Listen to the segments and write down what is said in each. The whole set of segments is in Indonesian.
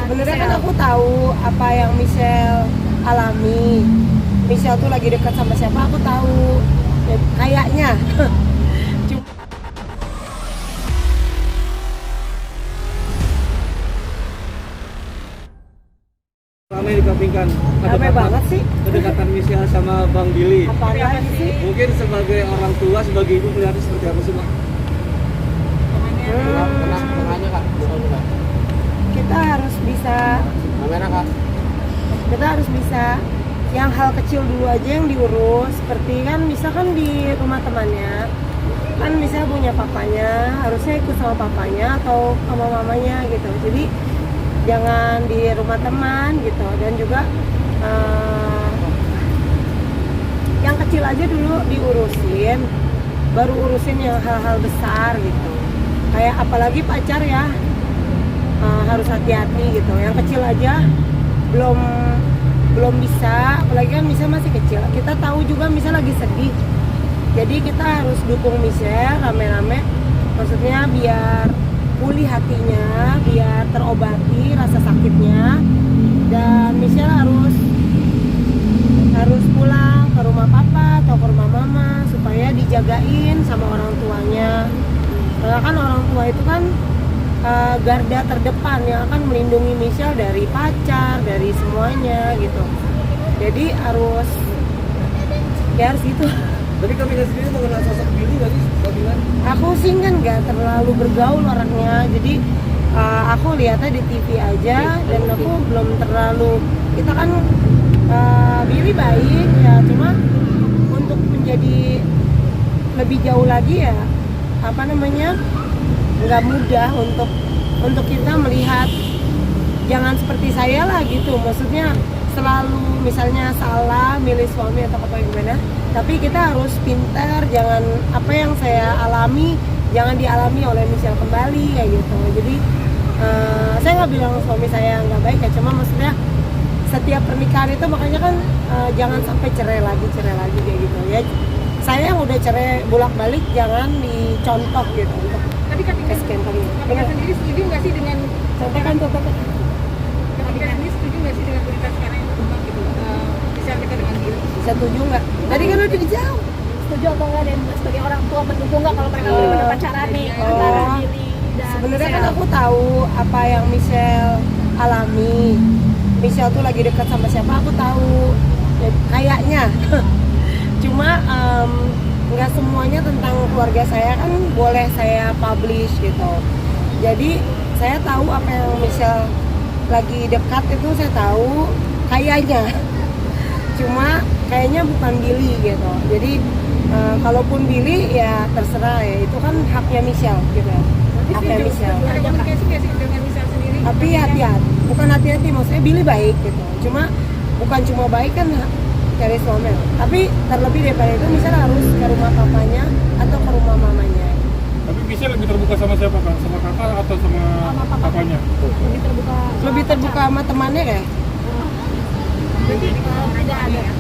Sebenarnya kan aku tahu apa yang Michelle alami. Michelle tuh lagi dekat sama siapa aku tahu. Ya, kayaknya. Cuma Ramai dikampingkan ramai banget sih. kedekatan Michelle sama Bang Billy. Apaan lagi sih? Mungkin sebagai orang tua, sebagai ibu melihatnya seperti apa sih, Bang? Tengahnya kak, Kita harus bisa kamera kak. kita harus bisa yang hal kecil dulu aja yang diurus, seperti kan misalkan di rumah temannya kan misalnya punya papanya, harusnya ikut sama papanya atau sama mamanya gitu. Jadi jangan di rumah teman gitu. Dan juga yang kecil aja dulu diurusin, baru urusin yang hal-hal besar gitu. Kayak apalagi pacar ya, harus hati-hati gitu. Yang kecil aja belum bisa, apalagi kan Michelle masih kecil. Kita tahu juga Michelle lagi sedih, jadi kita harus dukung Michelle rame-rame, maksudnya biar pulih hatinya, biar terobati rasa sakitnya. Dan Michelle harus pulang ke rumah papa atau ke rumah mama supaya dijagain sama orang tuanya. Karena kan orang tua itu kan garda terdepan yang akan melindungi Michelle dari pacar, dari semuanya gitu. Jadi harus gitu. Tapi kami sendiri mengenal sosok Billy nggak sih, Bang Bilan? Aku sih kan nggak terlalu bergaul orangnya, jadi aku lihatnya di TV aja dan aku belum terlalu. Kita kan Billy baik ya, cuma untuk menjadi lebih jauh lagi ya nggak mudah untuk kita melihat. Jangan seperti saya lah gitu, maksudnya selalu misalnya salah milih suami atau apa gimana, tapi kita harus pintar, jangan apa yang saya alami jangan dialami oleh Michelle kembali kayak gitu. Jadi saya nggak bilang suami saya nggak baik ya, cuma maksudnya setiap pernikahan itu makanya kan jangan sampai cerai lagi kayak gitu ya. Saya yang udah cerai bolak-balik jangan dicontoh gitu untuk Tapi ketika sekian kali. Kak sendiri setuju nggak sih dengan Contohkan. Kak sendiri setuju nggak sih dengan berita sekarang yang berkembang gitu? Bisa kita dengan diri. Setuju nggak? Tadi kan udah dijawab. Setuju atau enggak, dan sebagai orang tua mendukung nggak kalau mereka udah pacaran nih antara Billy dan Sebenarnya kan Michelle? aku tahu apa yang Michelle alami. Michelle tuh lagi dekat sama siapa aku tahu. Ya, kayaknya. Cuma nggak semuanya tentang keluarga saya kan boleh saya publish gitu. Jadi saya tahu apa yang Michelle lagi dekat itu, saya tahu kayaknya. Cuma kayaknya bukan Billy gitu. Jadi kalaupun Billy ya terserah ya, itu kan haknya Michelle gitu. Haknya Michelle. Ada komunikasi nggak sih dengan Michelle sendiri? Tapi hati-hati, bukan hati-hati, maksudnya Billy baik gitu. Cuma bukan cuma baik kan cari suami, tapi terlebih daripada itu misalnya harus ke rumah papanya atau ke rumah mamanya. Tapi Michelle lebih terbuka sama siapa kak? Sama kakak atau sama papanya? Lebih terbuka sama temannya kayak Berarti tidak ada ya?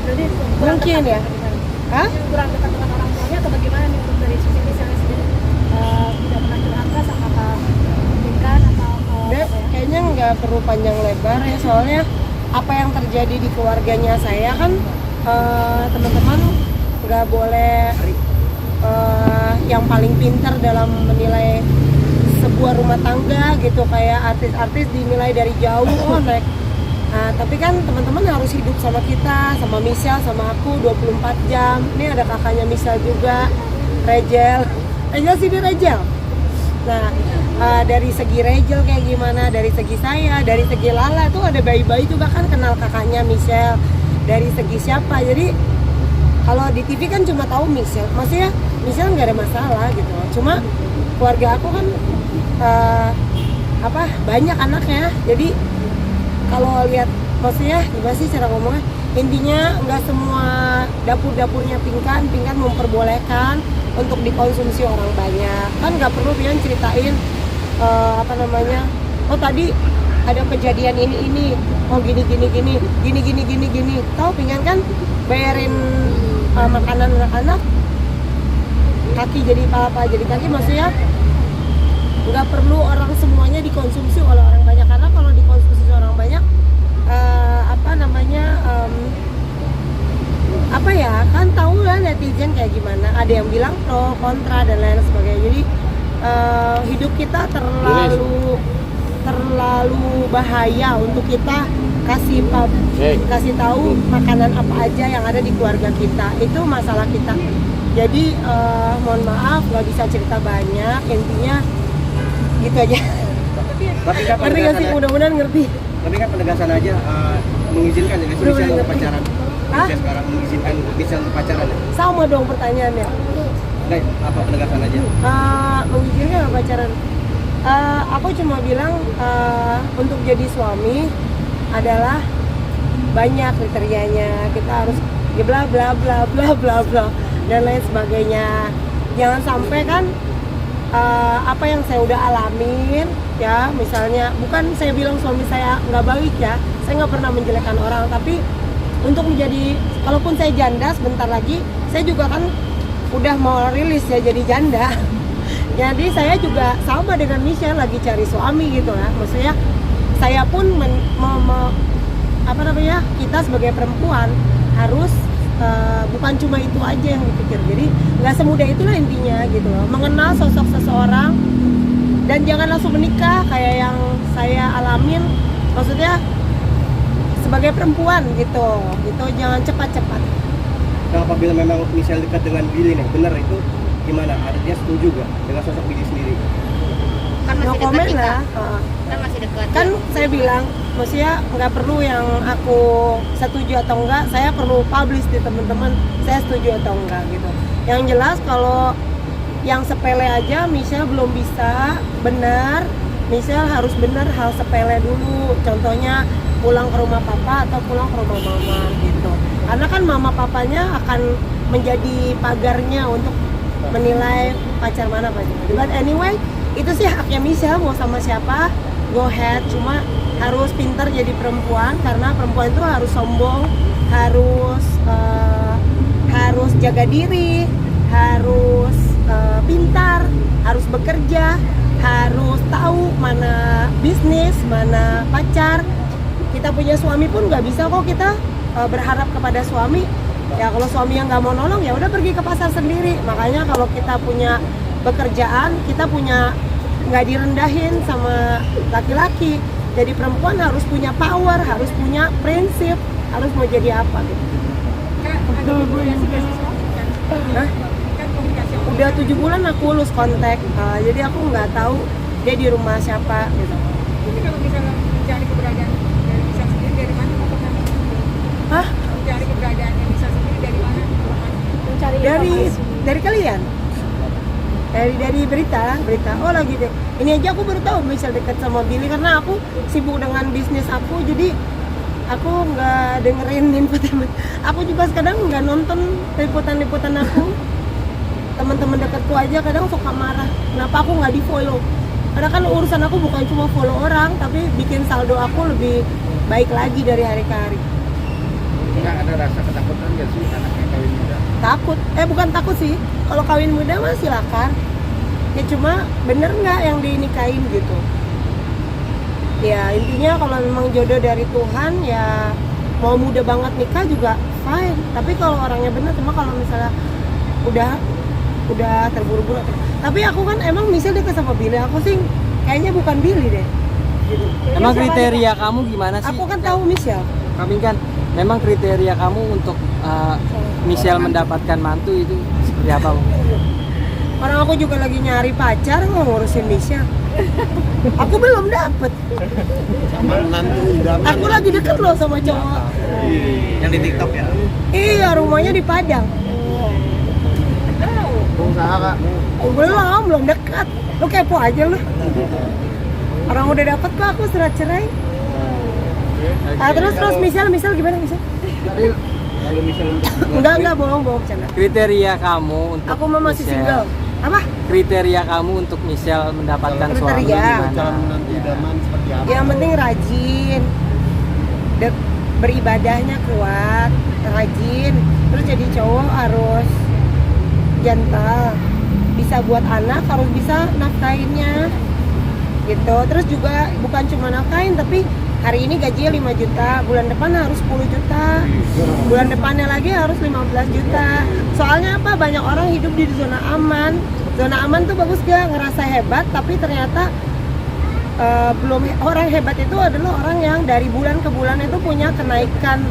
Berarti mungkin ya. Hah? kurang dekat dengan orang tuanya atau bagaimana nih untuk dari sisi Michelle sendiri? Tidak pernah curhat sama Kak Binkan atau Dia kayaknya nggak perlu panjang lebar ya, soalnya apa yang terjadi di keluarganya saya kan teman-teman nggak boleh yang paling pintar dalam menilai sebuah rumah tangga gitu. Kayak artis-artis dinilai dari jauh, naik. Nah, tapi kan teman-teman harus hidup sama kita, sama Michelle, sama aku 24 jam. Ini ada kakaknya Michelle juga, Rachel sih, dia Rachel. Nah, dari segi Rachel kayak gimana, dari segi saya, dari segi Lala tuh ada bayi-bayi juga kan kenal kakaknya Michelle. Dari segi siapa, jadi kalau di TV kan cuma tahu Michelle, maksudnya Michelle nggak ada masalah gitu. Cuma keluarga aku kan banyak anaknya, jadi kalau lihat maksudnya gimana sih cara ngomongnya, intinya nggak semua dapur-dapurnya Pinkan memperbolehkan untuk dikonsumsi orang banyak. Kan nggak perlu Pian ceritain oh tadi ada kejadian ini, oh gini. Tahu Pinkan kan bayarin makanan anak-anak, kaki jadi apa jadi kaki, maksudnya nggak perlu orang semuanya dikonsumsi oleh orang banyak. Karena kalau dikonsumsi gimana, ada yang bilang pro kontra dan lain sebagainya. Jadi hidup kita terlalu bahaya untuk kita kasih tahu makanan apa aja yang ada di keluarga kita. Itu masalah kita. Jadi mohon maaf nggak bisa cerita banyak, intinya gitu aja. Tapi kan Ngerti nggak sih? Mudah-mudahan ngerti. Tapi kan penegasan aja mengizinkan ya Udah Michelle untuk ngerti. pacaran. Hah? Michelle sekarang mengizinkan Michelle untuk pacaran ya? Sama dong pertanyaannya. Baik, apa penegasan aja? Mengizinkan apa pacaran? Aku cuma bilang untuk jadi suami adalah banyak kriterianya. Kita harus ya bla bla bla bla bla bla dan lain sebagainya. Jangan sampai kan apa yang saya udah alamin ya, misalnya bukan saya bilang suami saya nggak baik ya, saya nggak pernah menjelekkan orang, tapi untuk menjadi, kalaupun saya janda sebentar lagi, saya juga kan udah mau rilis ya jadi janda. Jadi saya juga sama dengan Michelle lagi cari suami gitu lah. Maksudnya saya pun kita sebagai perempuan harus bukan cuma itu aja yang dipikir. Jadi nggak semudah itulah intinya gitu loh. Mengenal sosok seseorang dan jangan langsung menikah kayak yang saya alamin. Maksudnya sebagai perempuan gitu, jangan cepat-cepat. Nah, apabila memang Michelle dekat dengan Billy nih, benar itu gimana? Dia setuju gak dengan sosok Billy sendiri? Kan No masih comment dekat lah. Kan masih dekat. Kan saya bilang, maksudnya nggak perlu yang aku setuju atau enggak, saya perlu publish di teman-teman saya setuju atau enggak gitu. Yang jelas kalau yang sepele aja Michelle belum bisa benar, Michelle harus benar hal sepele dulu. Contohnya pulang ke rumah papa atau pulang ke rumah mama gitu. Karena kan mama papanya akan menjadi pagarnya untuk menilai pacar mana pacar. But anyway, itu sih haknya Michelle mau sama siapa, go ahead. Cuma harus pintar jadi perempuan, karena perempuan itu harus sombong, harus jaga diri, harus pintar, harus bekerja, harus tahu mana bisnis, mana pacar. Kita punya suami pun nggak bisa kok kita berharap kepada suami. Ya kalau suami yang nggak mau nolong ya udah pergi ke pasar sendiri. Makanya kalau kita punya pekerjaan, kita punya nggak direndahin sama laki-laki. Jadi perempuan harus punya power, harus punya prinsip, harus mau jadi apa gitu. Hah? Udah 7 bulan aku lose kontak, jadi aku nggak tahu dia di rumah siapa gitu. Jadi kalau misalnya mencari keberadaan dari Michelle sendiri dari mana lakukannya? Hah? Mencari keberadaan yang Michelle sendiri dari mana? Mencari Dari kalian? Dari berita. Oh lagi deh. Ini aja aku baru tahu Michelle dekat sama Billy karena aku sibuk dengan bisnis aku, jadi aku nggak dengerin infotainment. Aku juga kadang nggak nonton liputan aku. Teman-teman dekatku aja kadang suka marah. Kenapa aku nggak di follow? Karena kan urusan aku bukan cuma follow orang, tapi bikin saldo aku lebih baik lagi dari hari ke hari. Nggak ada rasa ketakutan nggak sih anaknya kawin muda? Takut, bukan takut sih. Kalau kawin muda mah silakan. Ya cuma bener nggak yang dinikahin gitu. Ya intinya kalau memang jodoh dari Tuhan ya mau muda banget nikah juga fine. Tapi kalau orangnya bener, cuma kalau misalnya udah terburu-buru. Tapi aku kan emang Michelle dekat sama Billy. Aku sih kayaknya bukan Billy deh. Gitu. Emang kriteria kamu gimana sih? Aku kan tahu Michelle. Kami kan memang kriteria kamu untuk Michelle mendapatkan mantu itu seperti apa, Bu? Orang aku juga lagi nyari pacar mau ngurusin Michelle. Aku belum dapet. Sama nanti idaman. Aku lagi deket loh sama cowok. Yang di TikTok ya? Iya, rumahnya di Padang. Pengusaha kak. Belum dekat. Lu kepo aja lu. Orang udah dapet kok aku surat cerai. Terus Michelle gimana Michelle? Kalau Michelle Enggak bohong bercanda. Kriteria kamu untuk Aku mah masih Michelle. single. Apa? Kriteria kamu untuk Michelle mendapatkan suami Kriteria. gimana? Nanti idaman seperti apa? Yang penting rajin. Beribadahnya kuat, rajin. Terus jadi cowok harus gentle. Bisa buat anak, harus bisa nafkahinnya. Gitu. Terus juga bukan cuma nafkahin tapi hari ini gajinya 5 juta, bulan depan harus 10 juta, bulan depannya lagi harus 15 juta. Soalnya apa? Banyak orang hidup di zona aman. Zona aman tuh bagus gak? Ngerasa hebat, tapi ternyata belum. Orang hebat itu adalah orang yang dari bulan ke bulan itu punya kenaikan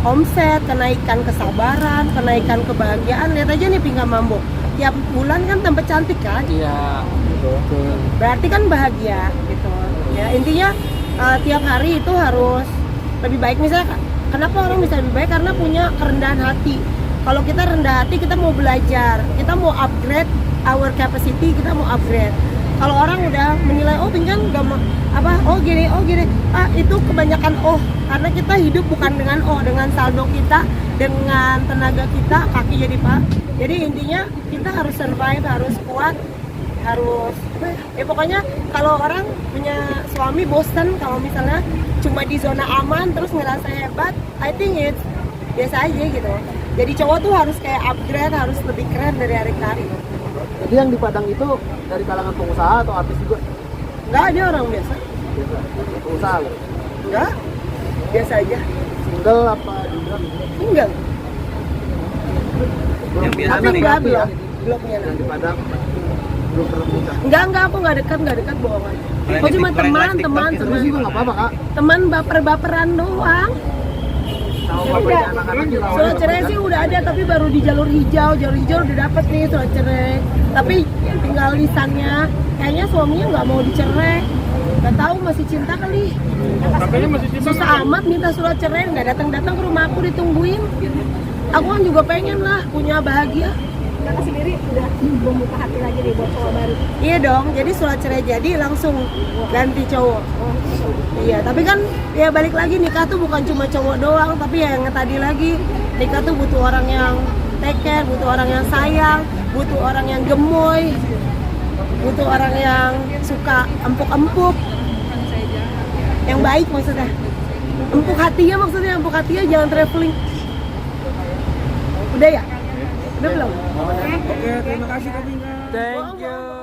omset, kenaikan kesabaran, kenaikan kebahagiaan. Lihat aja nih Pinka Mambo, tiap bulan kan tambah cantik kan? Iya, betul. Berarti kan bahagia gitu. Ya intinya tiap hari itu harus lebih baik. Misalnya kenapa orang bisa lebih baik? Karena punya kerendahan hati. Kalau kita rendah hati, kita mau belajar, kita mau upgrade our capacity, kita mau upgrade. Kalau orang udah menilai, oh Pinkan gak mau apa, oh gini, itu kebanyakan karena kita hidup bukan dengan dengan saldo kita, dengan tenaga kita, kaki jadi pak. Jadi intinya kita harus survive, harus kuat, harus pokoknya kalau orang punya suami bosan kalau misalnya cuma di zona aman terus ngerasa hebat, I think it's biasa aja gitu. Jadi cowok tuh harus kayak upgrade, harus lebih keren dari hari ke hari. Jadi yang di Padang itu dari kalangan pengusaha atau artis juga? Nggak ada orang biasa. Biasa. Pengusaha loh. Enggak, biasa aja. Single apa juga? Enggak. Yang biasa Tapi enggak belum. Belum punya yang di anak. Padang belum pernah menikah. Enggak, aku nggak dekat bohongan. Aku cuma teman Terus juga nggak apa-apa kak. teman baper-baperan doang. Sama Ya bapaknya udah. anak-anak juga. Surat cerai sih udah ada, tapi baru di jalur hijau udah dapet nih surat cerai. Tapi tinggal lisannya, kayaknya suaminya nggak mau dicerai. Gak tahu masih cinta kali. Katanya masih cinta. Susah amat minta surat cerai, nggak datang ke rumah aku ditungguin. Aku kan juga pengen lah punya bahagia. Kakak sendiri udah membuka hati lagi nih buat cowok baru. Iya dong, jadi surat cerai jadi langsung ganti cowok. Iya, tapi kan ya balik lagi, nikah tuh bukan cuma cowok doang, tapi ya yang tadi lagi, nikah tuh butuh orang yang take care, butuh orang yang sayang, butuh orang yang gemoy, butuh orang yang suka empuk-empuk, yang baik maksudnya. Empuk hatinya jangan traveling. Udah ya? Udah belum? Oke, terima kasih Kak Pinka. Thank you.